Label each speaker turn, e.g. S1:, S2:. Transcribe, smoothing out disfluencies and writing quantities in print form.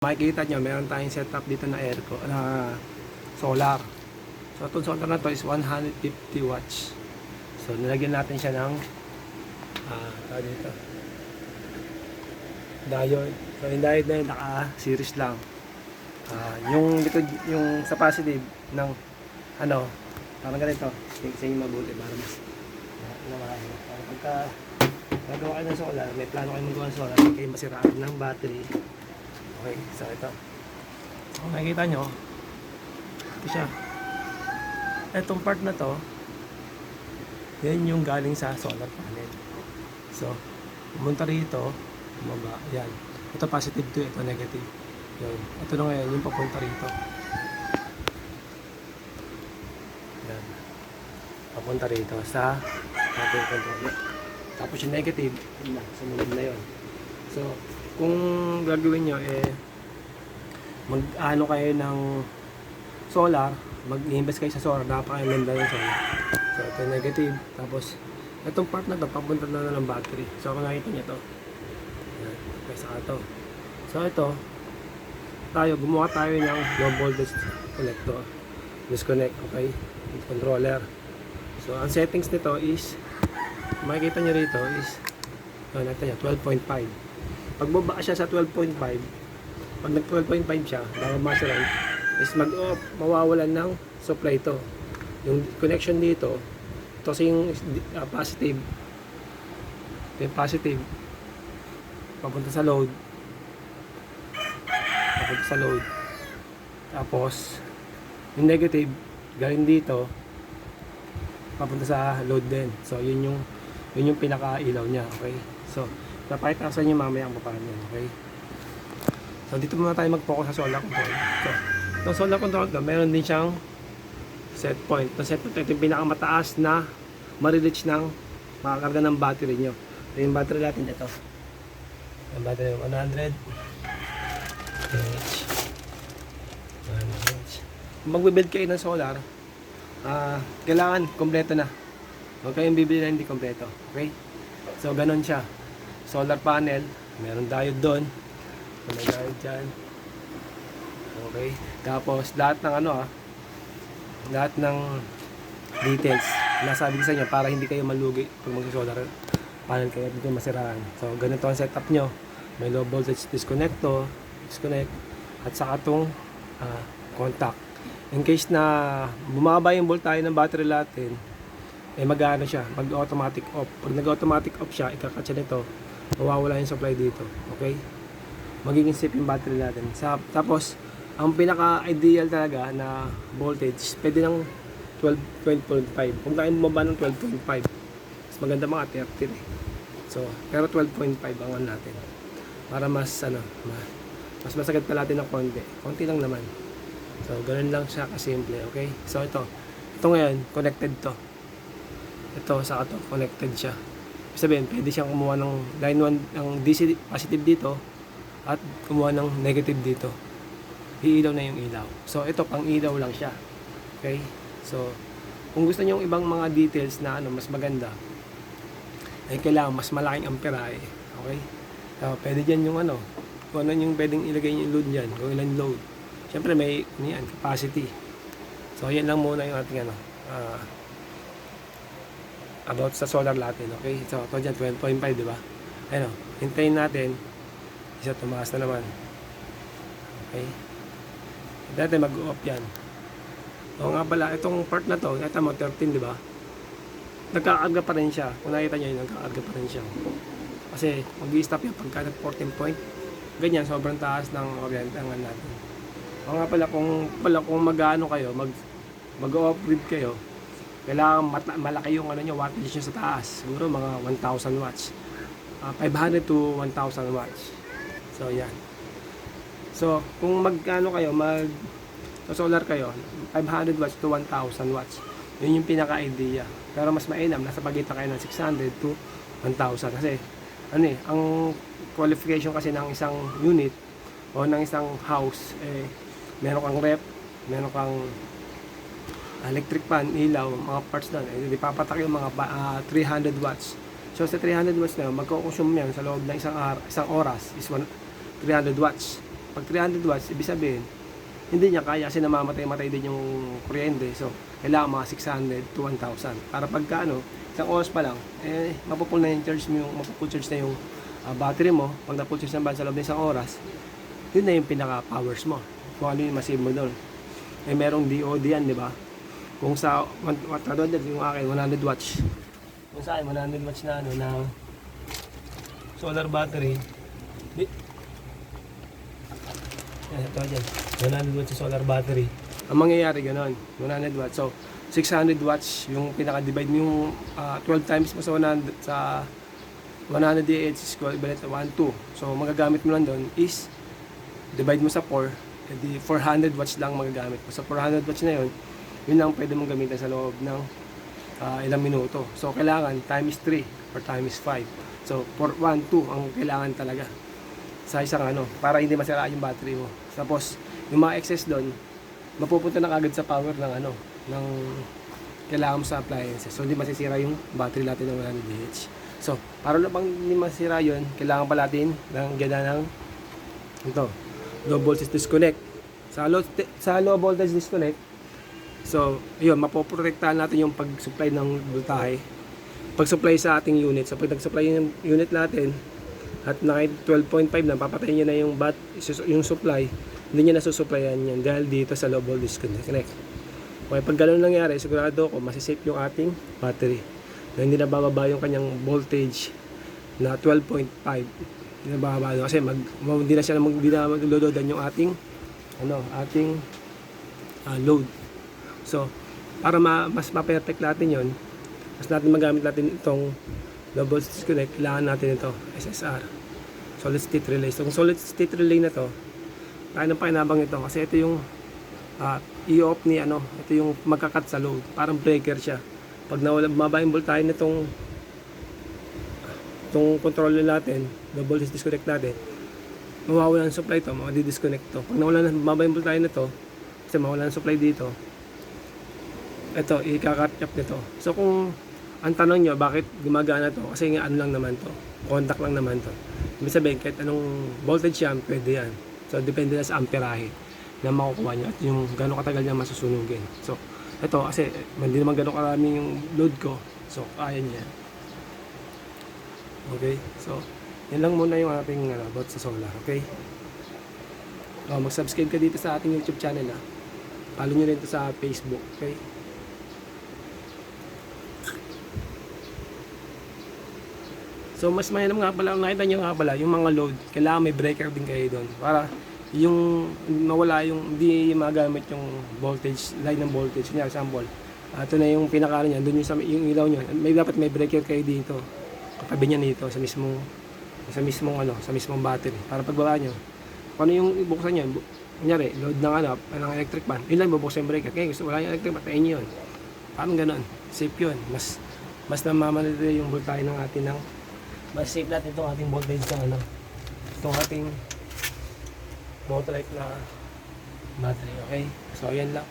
S1: Makikita nyo, meron tayong setup dito na aircon, na solar. So, itong solar na to is 150 watts. So, nilagyan natin siya ng dito, diode. So, yung diode na yun, naka-series lang. Yung likod, yung sa positive ng parang ganito. Sa inyo mabuti para mas pagka nagawa kayo ng solar, may plano kayo magawa ng solar, hindi kayo masiraan ng battery. Okay, so ito. Kung nakikita nyo, ito siya. Itong part na to, yan yung galing sa solar panel. So, pumunta rito, bumaba, yan. Ito positive to, ito negative. Yan. Ito na ngayon, yung papunta rito. Yan. Papunta rito sa ating controller. Tapos yung negative, yun na, sumunod na yun. So, kung gagawin nyo, mag-ano kayo ng solar, mag-invest kayo sa solar, napaka-ganda ng solar. So, ito negative. Tapos, itong part na ito, papunta na ng battery. So, kung nakita nyo ito, yan, okay, saka ito. So, ito, gumawa tayo ng low voltage connector. Disconnect, okay? Controller. So, ang settings nito is, makikita nyo rito is, ito nyo, 12.5. Pag baba siya sa 12.5, pag nag 12.5 siya, bago masalan, is mag-off, mawawalan ng supply ito. Yung connection dito, ito kasi yung positive, yung positive, papunta sa load, tapos, yung negative, galing dito, papunta sa load din. So, yun yung pinaka-ilaw niya, okay? So, napakita ko sa inyo mamaya ang paano yan, okay? So, dito muna tayo mag-focus sa solar control. So, itong solar control ito, meron din siyang set point. Itong set point, ito yung pinakamataas na ma-reach ng makakarga ng battery nyo. Ito yung battery natin ito. Yung battery 100 mAh. Kung magbe-build kayo ng solar, kailangan kompleto na. Huwag kayong bibili na hindi kompleto. Okay? So, ganun siya. Solar panel, meron diode doon. May diode dyan. Okay. Tapos, lahat ng details, nasabi ko sa inyo para hindi kayo malugi pag mag-solar panel kayo, hindi kayo masiraan. So, ganito ang setup nyo. May low voltage disconnect, at saka itong contact. In case na bumaba yung voltage ng battery natin, mag-ano siya, mag-automatic off. Pag nag-automatic off siya, ikakatcha nito, mawawala yung supply dito. Okay? Magiging safe yung battery natin. Tapos, ang pinaka-ideal talaga na voltage, pwede ng 12.5. Kung tayo bumaba ng 12.5, mas maganda mga 30 eh. So, pero 12.5 ang natin. Para mas masagad pa natin ng konti. Konti lang naman. So, ganun lang siya kasimple. Okay? So, ito ngayon, connected to. Ito, saka to, connected siya. Sabihin, pwede siyang kumuha ng line 1 ng DC positive dito at kumuha ng negative dito. Iilaw na yung ilaw. So, ito, pang ilaw lang siya. Okay? So, kung gusto niyo yung ibang mga details na mas maganda, ay kailangan mas malaking amperahe. Okay? So, pwede dyan yung kung ano yung pwedeng ilagay yung load dyan, kung ilan load. Siyempre, may capacity. So, yan lang muna yung ating about sa solar natin, okay? So, ito dyan, 12.5, di ba? Ayun, hintayin natin. Isa, tumaas na naman. Okay? Dati mag-off yan. O nga pala, itong part na to, ito mo, 13, di ba? Nagkakarga pa rin siya. Kung nakita nyo yun, nagkakarga pa rin siya. Kasi, mag-i-stop yan pagka nag 14 point. Ganyan, sobrang taas ng orientangan natin. O nga pala, kung mag-ano kayo, mag-off-grid kayo, kailangan malaki yung wattage nyo sa taas. Siguro mga 1,000 watts. 500 to 1,000 watts. So, yan. So, kung solar kayo, 500 watts to 1,000 watts. Yun yung pinaka-idea. Pero mas mainam, nasa pagitan kayo ng 600 to 1,000. Kasi, ang qualification kasi ng isang unit o ng isang house, meron kang rep, meron kang electric fan, ilaw, mga parts doon, ipapatak yung mga 300 watts. So sa 300 watts na, magko-consume yan sa loob ng isang oras is 300 watts. Pag 300 watts, ibig sabihin, hindi niya kaya kasi namamatay-matay din yung kuryente. So, kailangan mga 600 to 1,000. Para pagka isang oras pa lang, mapupul na yung charge mo, mapupul charge na yung battery mo. Pag na-full charge naman sa loob ng isang oras, yun na yung pinaka-powers mo. Kung ano yung masave mo doon. Merong DOD yan, di ba? Kung sa, yung akin, 100 watts. Kung sa akin, 100 watts na na solar battery. Ito dyan, 100 watts sa solar battery. Ang mangyayari gano'n, 100 watts. So, 600 watts yung pinaka-divide mo yung 12 times mo sa 100 sa 100 DH is equivalent to 1, 2. So, magagamit mo lang doon is divide mo sa 4, edi 400 watts lang magagamit mo. So, 400 watts na yun lang pwede mong gamitin sa loob ng ilang minuto. So, kailangan times 3 or times 5. So, 1, 2 ang kailangan talaga sa isang para hindi masira yung battery mo. Tapos, yung mga excess doon, mapupunta na kagad sa power ng kailangan mo sa appliances. So, hindi masisira yung battery natin ng 100 DH. So, para na bang hindi masira yun, kailangan pa natin ng gana ng low voltage disconnect. Sa low voltage disconnect, so, yun, mapoprotektahan natin yung pag-supply ng voltahe. Pag-supply sa ating unit. So, pag nag-supply yung unit natin, at naka 12.5 na, papatayin niya na yung supply, hindi niya nasusupplyan yan dahil dito sa low voltage disconnect. Okay, pag gano'n nangyari, sigurado ako, masisafe yung ating battery. Na hindi na bababa yung kanyang voltage na 12.5. Hindi na bababa kasi hindi na siya magloloadan yung ating load. So, para mas ma-perfect natin yon, mas natin magamit natin itong low voltage disconnect, kailangan natin ito, SSR, solid state relay. So, kung solid state relay na to, tayo ng pakinabang ito kasi ito yung i-off ni ito yung magkakat sa load, parang breaker siya. Pag nawala, bumaba yung voltahe nitong controller natin, low voltage disconnect natin, mawawala ng supply ito, mawadi-disconnect to. Pag nawala na, bumaba yung voltahe nito, kasi mawala ng supply dito, ito, i-cut off nito. So, kung ang tanong nyo, bakit gumagana to? Kasi nga lang naman to. Contact lang naman to. Ibig sabihin, kahit anong voltage yan, pwede yan. So, depende na sa amperahe na makukuha nyo at yung gano'ng katagal niya masusunugin. So, ito, kasi hindi naman gano'ng karami yung load ko. So, kaya niya. Okay? So, yan lang muna yung ating about sa solar. Okay? Mag-subscribe ka dito sa ating YouTube channel. Follow nyo rin ito sa Facebook. Okay? So, mas mainam nga pala, nakita nyo nga pala, yung mga load, kailangan may breaker din kayo doon. Para yung mawala yung, hindi magamit yung voltage, line ng voltage. Kanya, example, ito na yung pinaka niya, doon yung ilaw nyo. Dapat may breaker kayo dito. Katabi niya nito, sa mismong battery. Para pagbaba nyo, kung ano yung buksan nyo, kunyari, load ng electric fan, yun lang bubuksan yung breaker. Kaya gusto wala yung electric fan, patayin nyo yun. Parang ganun, safe yun. Mas namamanila yung voltahe ng atin mas safe natin itong ating voltage ng itong ating motorite na battery, okay? So, yan lang.